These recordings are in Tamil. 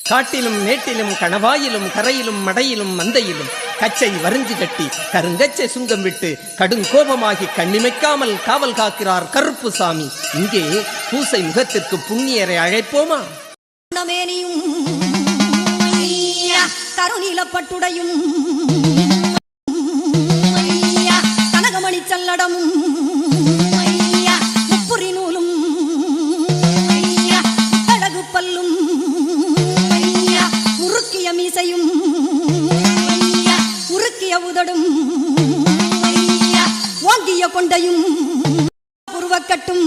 காட்டிலும் மேட்டிலும் கணவாயிலும் கரையிலும் மடையிலும் மந்தையிலும் கச்சை வரிஞ்சு கட்டி கருங்கச்சை சுங்கம் விட்டு கடும் கோபமாகி கண்ணிமைக்காமல் காவல் காக்கிறார் கருப்பு சாமி. இங்கே பூசை முகத்திற்கு புண்ணியரை அழைப்போமா? கருநீலப்பட்டுடையும் கனகமணி சல்லடமும் முப்புரி நூலும் அழகு பல்லும் உருக்கிய மீசையும் உருக்கிய உதடும் ஓங்கிய கொண்டையும் புருவக்கட்டும்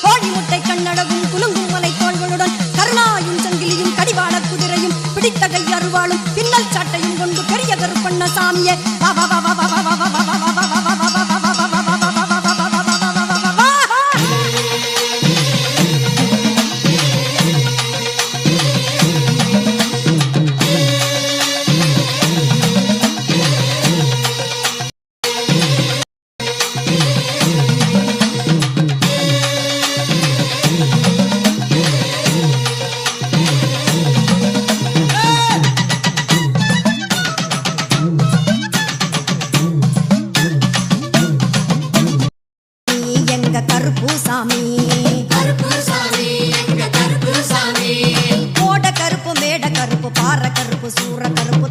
கோழி முட்டை கண்ணடகும் குலுங்கும் மலை தோள்களுடன் கருணாயும் சங்கிலியும் கடிவாள குதிரையும் பிடித்த கை அருவாளும் பின்னல் சாட்டையும் கொண்டு பெரிய கருப்பண்ண சாமியே கருப்பு சாமி ஓட கருப்பு மேட கருப்பு பாற கருப்பு சூற கருப்பு